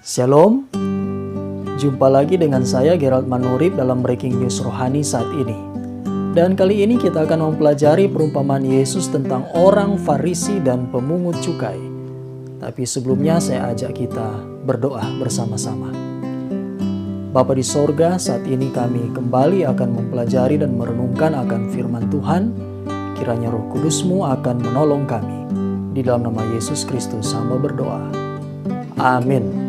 Shalom, jumpa lagi dengan saya Gerald Manurib dalam Breaking News Rohani saat ini. Dan kali ini kita akan mempelajari perumpamaan Yesus tentang orang Farisi dan pemungut cukai. Tapi sebelumnya saya ajak kita berdoa bersama-sama. Bapa di sorga, saat ini kami kembali akan mempelajari dan merenungkan akan firman Tuhan. Kiranya Roh Kudus-Mu akan menolong kami. Di dalam nama Yesus Kristus hamba berdoa. Amin.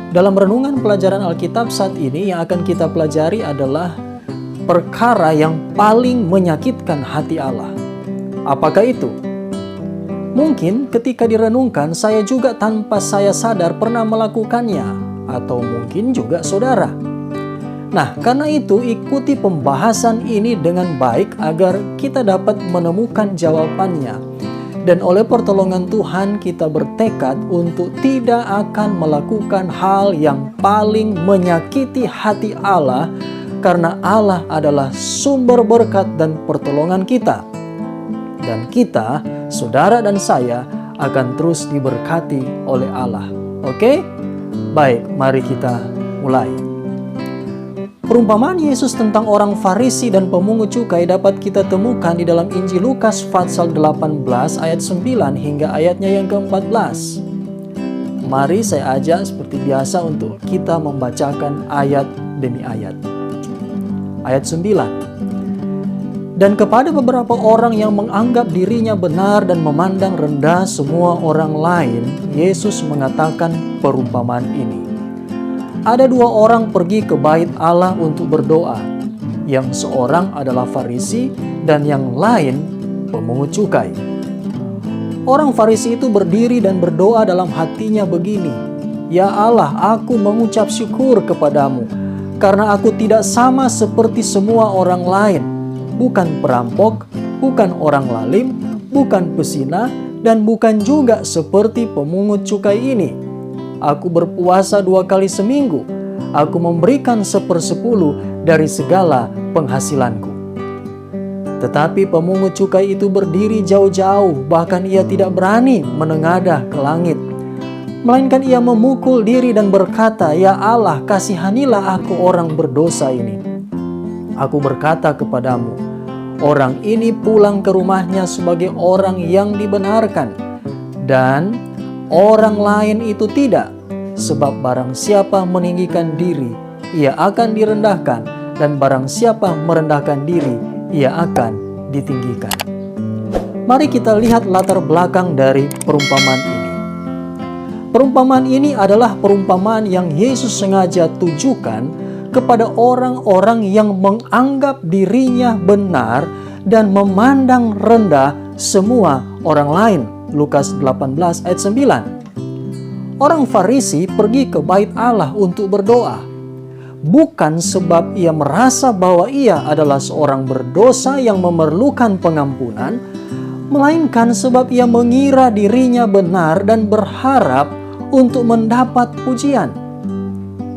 Dalam renungan pelajaran Alkitab saat ini yang akan kita pelajari adalah perkara yang paling menyakitkan hati Allah. Apakah itu? Mungkin ketika direnungkan saya juga tanpa saya sadar pernah melakukannya, atau mungkin juga saudara. Nah, karena itu ikuti pembahasan ini dengan baik agar kita dapat menemukan jawabannya. Dan oleh pertolongan Tuhan kita bertekad untuk tidak akan melakukan hal yang paling menyakiti hati Allah, karena Allah adalah sumber berkat dan pertolongan kita. Dan kita, saudara dan saya, akan terus diberkati oleh Allah. Oke? Baik, mari kita mulai. Perumpamaan Yesus tentang orang Farisi dan pemungut cukai dapat kita temukan di dalam Injil Lukas pasal 18 ayat 9 hingga ayatnya yang ke-14. Mari saya ajak seperti biasa untuk kita membacakan ayat demi ayat. Ayat 9. Dan kepada beberapa orang yang menganggap dirinya benar dan memandang rendah semua orang lain, Yesus mengatakan perumpamaan ini. Ada dua orang pergi ke bait Allah untuk berdoa. Yang seorang adalah Farisi dan yang lain pemungut cukai. Orang Farisi itu berdiri dan berdoa dalam hatinya begini, "Ya Allah, aku mengucap syukur kepadamu, karena aku tidak sama seperti semua orang lain, bukan perampok, bukan orang lalim, bukan pesina, dan bukan juga seperti pemungut cukai ini. Aku berpuasa 2 kali seminggu. Aku memberikan 1/10 dari segala penghasilanku." Tetapi pemungut cukai itu berdiri jauh-jauh, bahkan ia tidak berani menengadah ke langit. Melainkan ia memukul diri dan berkata, "Ya Allah, kasihanilah aku orang berdosa ini." Aku berkata kepadamu, orang ini pulang ke rumahnya sebagai orang yang dibenarkan. Dan orang lain itu tidak, sebab barang siapa meninggikan diri, ia akan direndahkan, dan barang siapa merendahkan diri, ia akan ditinggikan. Mari kita lihat latar belakang dari perumpamaan ini. Perumpamaan ini adalah perumpamaan yang Yesus sengaja tujukan kepada orang-orang yang menganggap dirinya benar dan memandang rendah semua orang lain. Lukas 18 ayat 9. Orang Farisi pergi ke bait Allah untuk berdoa. Bukan sebab ia merasa bahwa ia adalah seorang berdosa yang memerlukan pengampunan, melainkan sebab ia mengira dirinya benar dan berharap untuk mendapat pujian.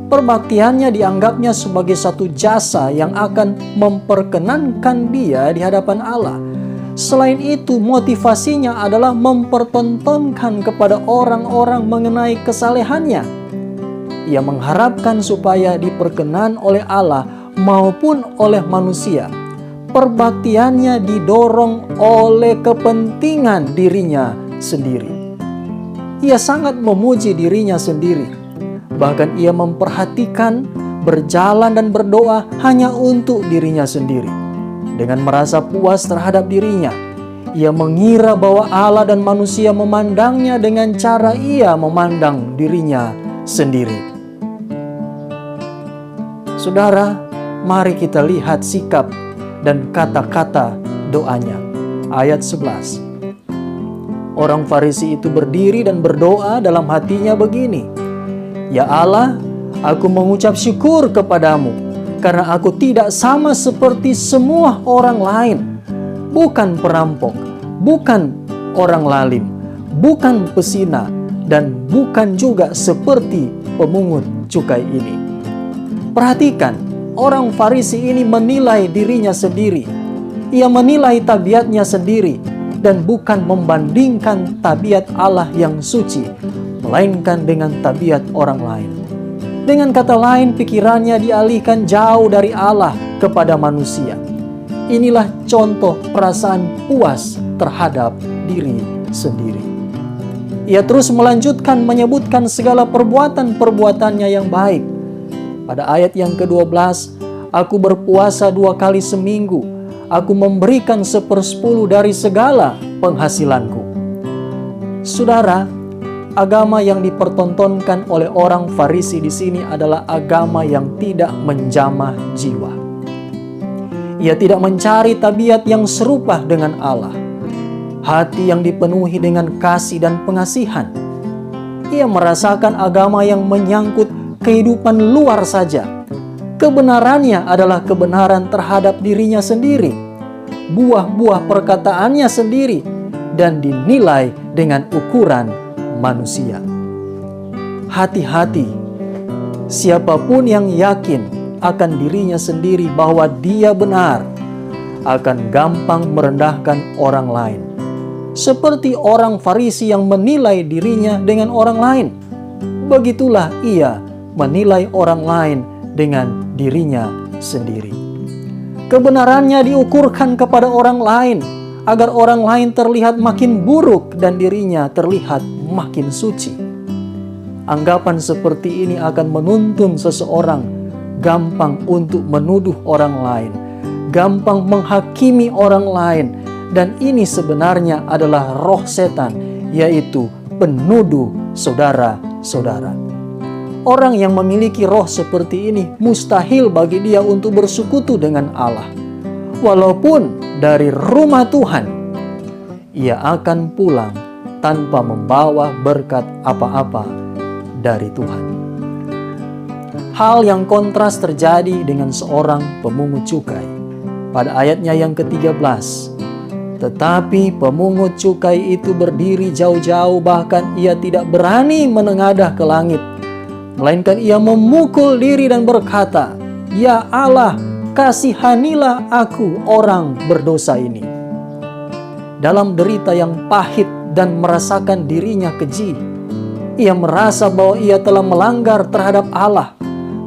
Perbaktiannya dianggapnya sebagai satu jasa yang akan memperkenankan dia di hadapan Allah. Selain itu, motivasinya adalah mempertontonkan kepada orang-orang mengenai kesalehannya. Ia mengharapkan supaya diperkenan oleh Allah maupun oleh manusia. Perbaktiannya didorong oleh kepentingan dirinya sendiri. Ia sangat memuji dirinya sendiri. Bahkan ia memperhatikan, berjalan dan berdoa hanya untuk dirinya sendiri. Dengan merasa puas terhadap dirinya, ia mengira bahwa Allah dan manusia memandangnya dengan cara ia memandang dirinya sendiri. Saudara, mari kita lihat sikap dan kata-kata doanya. Ayat 11. Orang Farisi itu berdiri dan berdoa dalam hatinya begini, "Ya Allah, aku mengucap syukur kepadamu, karena aku tidak sama seperti semua orang lain, bukan perampok, bukan orang lalim, bukan pesina, dan bukan juga seperti pemungut cukai ini." Perhatikan, orang Farisi ini menilai dirinya sendiri. Ia menilai tabiatnya sendiri dan bukan membandingkan tabiat Allah yang suci, melainkan dengan tabiat orang lain. Dengan kata lain, pikirannya dialihkan jauh dari Allah kepada manusia. Inilah contoh perasaan puas terhadap diri sendiri. Ia terus melanjutkan menyebutkan segala perbuatan-perbuatannya yang baik. Pada ayat yang ke-12, aku berpuasa 2 kali seminggu, aku memberikan 1/10 dari segala penghasilanku. Saudara, agama yang dipertontonkan oleh orang Farisi di sini adalah agama yang tidak menjamah jiwa. Ia tidak mencari tabiat yang serupa dengan Allah, hati yang dipenuhi dengan kasih dan pengasihan. Ia merasakan agama yang menyangkut kehidupan luar saja. Kebenarannya adalah kebenaran terhadap dirinya sendiri, buah-buah perkataannya sendiri, dan dinilai dengan ukuran manusia. Hati-hati, siapapun yang yakin akan dirinya sendiri bahwa dia benar, akan gampang merendahkan orang lain. Seperti orang Farisi yang menilai dirinya dengan orang lain, begitulah ia menilai orang lain dengan dirinya sendiri. Kebenarannya diukurkan kepada orang lain, agar orang lain terlihat makin buruk dan dirinya terlihat makin suci. Anggapan seperti ini akan menuntun seseorang gampang untuk menuduh orang lain, gampang menghakimi orang lain, dan ini sebenarnya adalah roh setan, yaitu penuduh saudara-saudara. Orang yang memiliki roh seperti ini mustahil bagi dia untuk bersekutu dengan Allah. Walaupun dari rumah Tuhan, ia akan pulang tanpa membawa berkat apa-apa dari Tuhan. Hal yang kontras terjadi dengan seorang pemungut cukai. Pada ayatnya yang ke-13, tetapi pemungut cukai itu berdiri jauh-jauh, bahkan ia tidak berani menengadah ke langit, melainkan ia memukul diri dan berkata, "Ya Allah, kasihanilah aku orang berdosa ini." Dalam derita yang pahit dan merasakan dirinya keji, ia merasa bahwa ia telah melanggar terhadap Allah,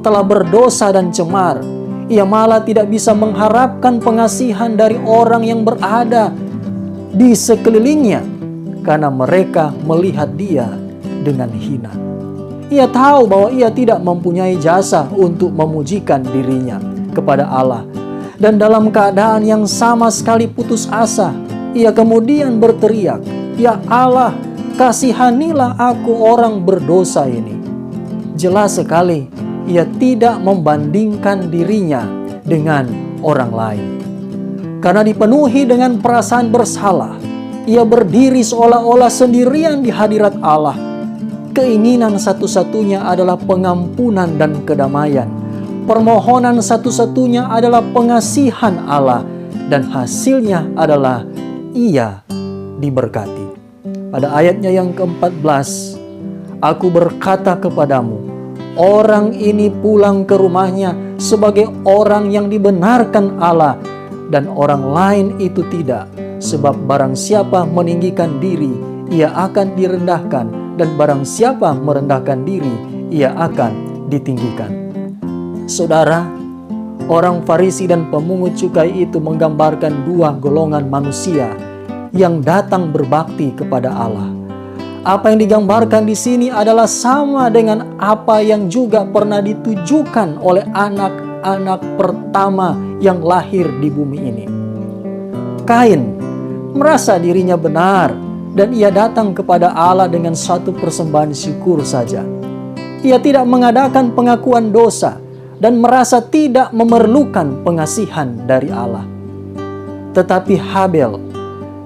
telah berdosa dan cemar. Ia malah tidak bisa mengharapkan pengasihan dari orang yang berada di sekelilingnya, karena mereka melihat dia dengan hina. Ia tahu bahwa ia tidak mempunyai jasa untuk memujikan dirinya kepada Allah. Dan dalam keadaan yang sama sekali putus asa, ia kemudian berteriak, "Ya Allah, kasihanilah aku orang berdosa ini." Jelas sekali, ia tidak membandingkan dirinya dengan orang lain. Karena dipenuhi dengan perasaan bersalah, ia berdiri seolah-olah sendirian di hadirat Allah. Keinginan satu-satunya adalah pengampunan dan kedamaian. Permohonan satu-satunya adalah pengasihan Allah, dan hasilnya adalah ia diberkati. Pada ayatnya yang ke-14, aku berkata kepadamu, orang ini pulang ke rumahnya sebagai orang yang dibenarkan Allah, dan orang lain itu tidak. Sebab barang siapa meninggikan diri, ia akan direndahkan, dan barang siapa merendahkan diri, ia akan ditinggikan. Saudara, orang Farisi dan pemungut cukai itu menggambarkan dua golongan manusia yang datang berbakti kepada Allah. Apa yang digambarkan di sini adalah sama dengan apa yang juga pernah ditujukan oleh anak-anak pertama yang lahir di bumi ini. Kain merasa dirinya benar, dan ia datang kepada Allah dengan satu persembahan syukur saja. Ia tidak mengadakan pengakuan dosa dan merasa tidak memerlukan pengasihan dari Allah. Tetapi Habel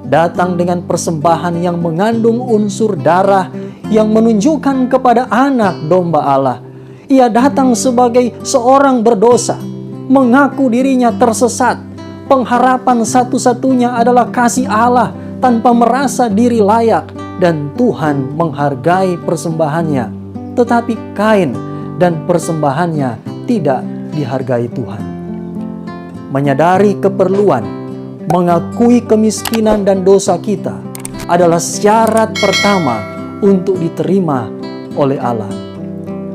datang dengan persembahan yang mengandung unsur darah yang menunjukkan kepada anak domba Allah. Ia datang sebagai seorang berdosa, mengaku dirinya tersesat. Pengharapan satu-satunya adalah kasih Allah tanpa merasa diri layak, dan Tuhan menghargai persembahannya. Tetapi Kain dan persembahannya tidak dihargai Tuhan. Menyadari keperluan, mengakui kemiskinan dan dosa kita adalah syarat pertama untuk diterima oleh Allah.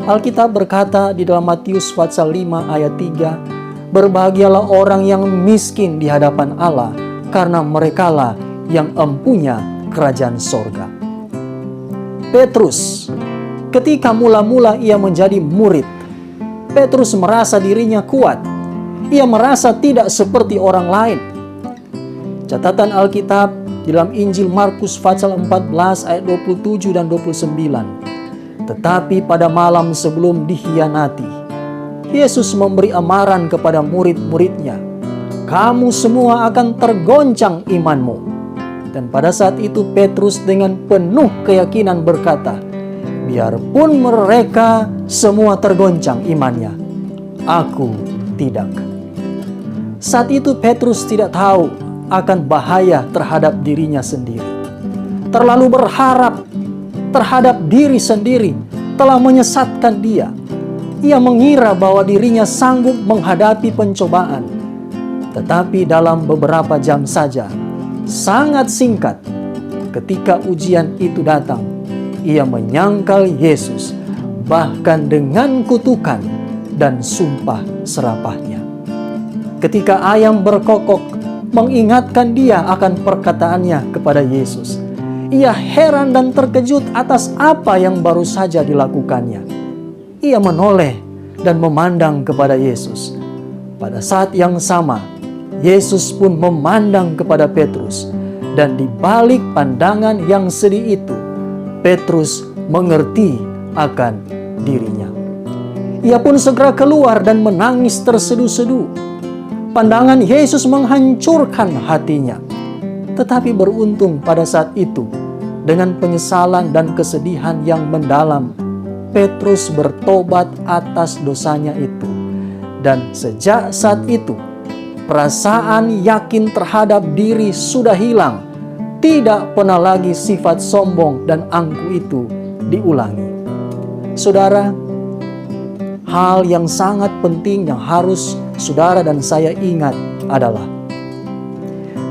Alkitab berkata di dalam Matius pasal 5 ayat 3, "Berbahagialah orang yang miskin di hadapan Allah, karena merekalah yang empunya kerajaan sorga." Petrus, ketika mula-mula ia menjadi murid, Petrus merasa dirinya kuat. Ia merasa tidak seperti orang lain. Catatan Alkitab di dalam Injil Markus pasal 14 ayat 27 dan 29. Tetapi pada malam sebelum dikhianati, Yesus memberi amaran kepada murid-muridnya, "Kamu semua akan tergoncang imanmu." Dan pada saat itu Petrus dengan penuh keyakinan berkata, "Biarpun mereka semua tergoncang imannya, aku tidak." Saat itu Petrus tidak tahu akan bahaya terhadap dirinya sendiri. Terlalu berharap terhadap diri sendiri telah menyesatkan dia. Ia mengira bahwa dirinya sanggup menghadapi pencobaan. Tetapi dalam beberapa jam saja, sangat singkat, ketika ujian itu datang, ia menyangkal Yesus, bahkan dengan kutukan dan sumpah serapahnya. Ketika ayam berkokok mengingatkan dia akan perkataannya kepada Yesus, ia heran dan terkejut atas apa yang baru saja dilakukannya. Ia menoleh dan memandang kepada Yesus. Pada saat yang sama, Yesus pun memandang kepada Petrus, dan di balik pandangan yang sedih itu, Petrus mengerti akan dirinya. Ia pun segera keluar dan menangis terseduh-seduh. Pandangan Yesus menghancurkan hatinya. Tetapi beruntung pada saat itu, dengan penyesalan dan kesedihan yang mendalam, Petrus bertobat atas dosanya itu. Dan sejak saat itu, perasaan yakin terhadap diri sudah hilang. Tidak pernah lagi sifat sombong dan angkuh itu diulangi. Saudara, hal yang sangat penting yang harus saudara dan saya ingat adalah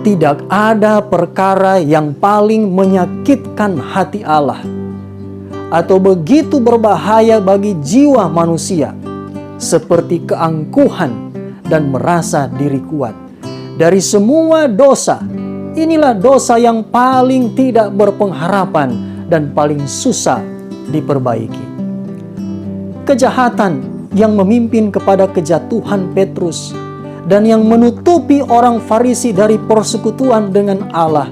tidak ada perkara yang paling menyakitkan hati Allah atau begitu berbahaya bagi jiwa manusia seperti keangkuhan dan merasa diri kuat. Dari semua dosa, inilah dosa yang paling tidak berpengharapan dan paling susah diperbaiki. Kejahatan yang memimpin kepada kejatuhan Petrus dan yang menutupi orang Farisi dari persekutuan dengan Allah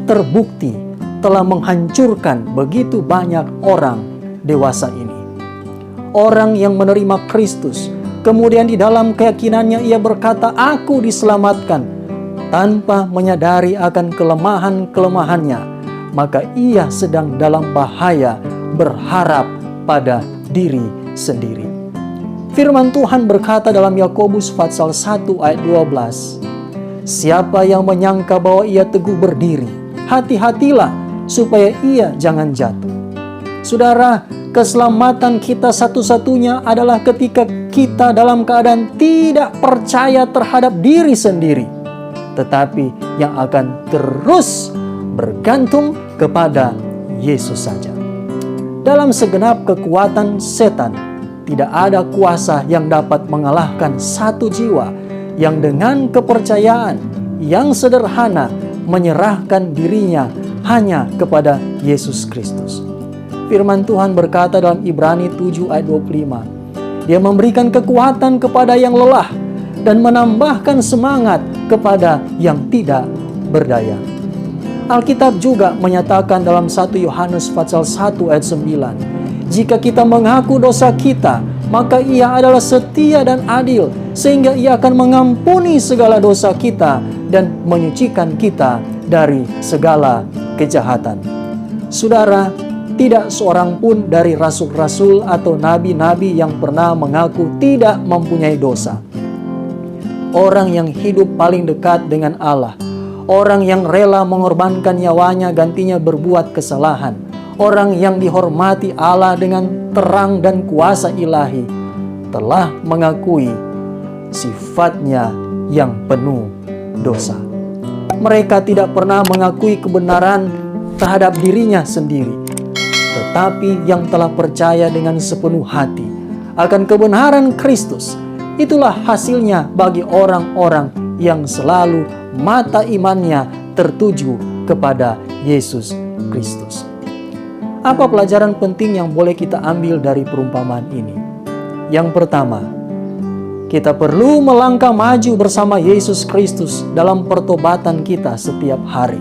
terbukti telah menghancurkan begitu banyak orang dewasa ini. Orang yang menerima Kristus, kemudian di dalam keyakinannya ia berkata, "Aku diselamatkan," tanpa menyadari akan kelemahan-kelemahannya, maka ia sedang dalam bahaya berharap pada diri sendiri. Firman Tuhan berkata dalam Yakobus pasal 1 ayat 12, "Siapa yang menyangka bahwa ia teguh berdiri, hati-hatilah supaya ia jangan jatuh." Saudara, keselamatan kita satu-satunya adalah ketika kita dalam keadaan tidak percaya terhadap diri sendiri, tetapi yang akan terus bergantung kepada Yesus saja. Dalam segenap kekuatan setan, tidak ada kuasa yang dapat mengalahkan satu jiwa yang dengan kepercayaan yang sederhana menyerahkan dirinya hanya kepada Yesus Kristus. Firman Tuhan berkata dalam Ibrani 7 ayat 25, Dia memberikan kekuatan kepada yang lelah dan menambahkan semangat kepada yang tidak berdaya. Alkitab juga menyatakan dalam 1 Yohanes pasal 1 ayat 9, jika kita mengaku dosa kita, maka Ia adalah setia dan adil, sehingga Ia akan mengampuni segala dosa kita dan menyucikan kita dari segala kejahatan. Saudara, tidak seorang pun dari rasul-rasul atau nabi-nabi yang pernah mengaku tidak mempunyai dosa. Orang yang hidup paling dekat dengan Allah, orang yang rela mengorbankan nyawanya gantinya berbuat kesalahan, orang yang dihormati Allah dengan terang dan kuasa ilahi, telah mengakui sifatnya yang penuh dosa. Mereka tidak pernah mengakui kebenaran terhadap dirinya sendiri, tetapi yang telah percaya dengan sepenuh hati akan kebenaran Kristus. Itulah hasilnya bagi orang-orang yang selalu mata imannya tertuju kepada Yesus Kristus. Apa pelajaran penting yang boleh kita ambil dari perumpamaan ini? Yang pertama, kita perlu melangkah maju bersama Yesus Kristus dalam pertobatan kita setiap hari.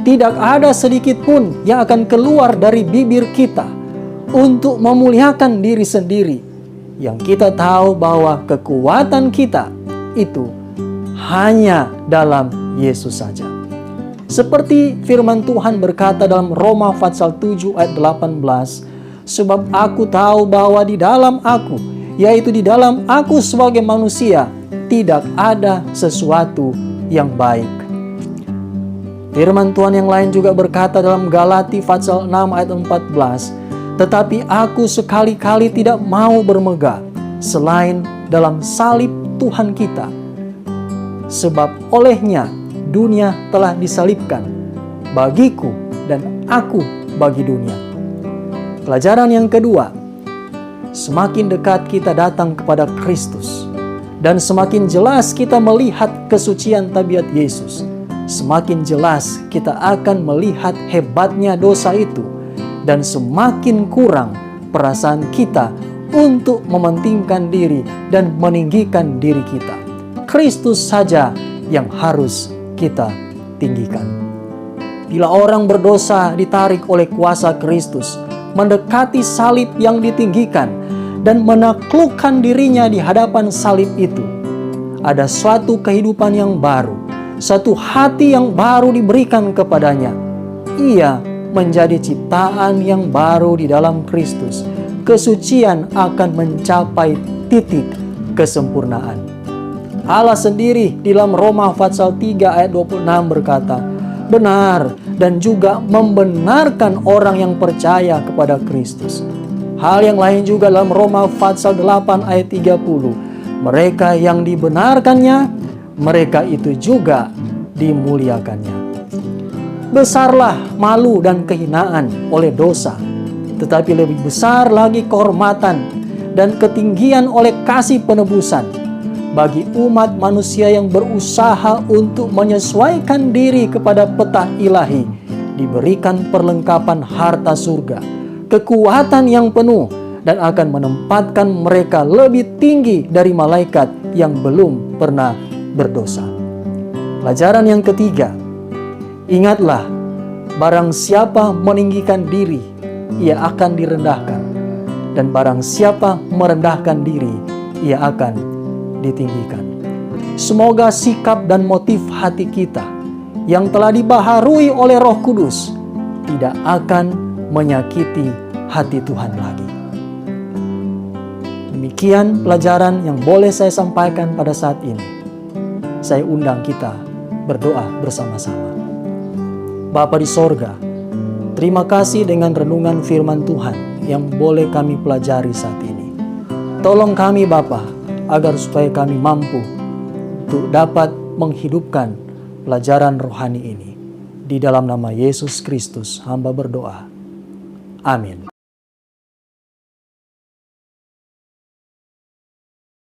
Tidak ada sedikit pun yang akan keluar dari bibir kita untuk memuliakan diri sendiri. Yang kita tahu bahwa kekuatan kita itu hanya dalam Yesus saja. Seperti firman Tuhan berkata dalam Roma pasal 7 ayat 18, sebab aku tahu bahwa di dalam aku, yaitu di dalam aku sebagai manusia, tidak ada sesuatu yang baik. Firman Tuhan yang lain juga berkata dalam Galati pasal 6 ayat 14, tetapi aku sekali-kali tidak mau bermegah selain dalam salib Tuhan kita. Sebab olehnya dunia telah disalibkan bagiku dan aku bagi dunia. Pelajaran yang kedua, semakin dekat kita datang kepada Kristus dan semakin jelas kita melihat kesucian tabiat Yesus, semakin jelas kita akan melihat hebatnya dosa itu dan semakin kurang perasaan kita untuk mementingkan diri dan meninggikan diri kita. Kristus saja yang harus kita tinggikan. Bila orang berdosa ditarik oleh kuasa Kristus, mendekati salib yang ditinggikan dan menaklukkan dirinya di hadapan salib itu, ada suatu kehidupan yang baru, satu hati yang baru diberikan kepadanya. Ia menjadi ciptaan yang baru di dalam Kristus. Kesucian akan mencapai titik kesempurnaan. Allah sendiri di dalam Roma pasal 3 ayat 26 berkata, benar dan juga membenarkan orang yang percaya kepada Kristus. Hal yang lain juga dalam Roma pasal 8 ayat 30. Mereka yang dibenarkannya, mereka itu juga dimuliakannya. Besarlah malu dan kehinaan oleh dosa, tetapi lebih besar lagi kehormatan dan ketinggian oleh kasih penebusan bagi umat manusia yang berusaha untuk menyesuaikan diri kepada peta ilahi, diberikan perlengkapan harta surga, kekuatan yang penuh, dan akan menempatkan mereka lebih tinggi dari malaikat yang belum pernah berdosa. Pelajaran yang ketiga, ingatlah, barang siapa meninggikan diri, ia akan direndahkan, dan barang siapa merendahkan diri, ia akan ditinggikan. Semoga sikap dan motif hati kita yang telah dibaharui oleh Roh Kudus tidak akan menyakiti hati Tuhan lagi. Demikian pelajaran yang boleh saya sampaikan pada saat ini. Saya undang kita berdoa bersama-sama. Bapa di sorga, terima kasih dengan renungan firman Tuhan yang boleh kami pelajari saat ini. Tolong kami Bapa, agar supaya kami mampu untuk dapat menghidupkan pelajaran rohani ini. Di dalam nama Yesus Kristus hamba berdoa. Amin.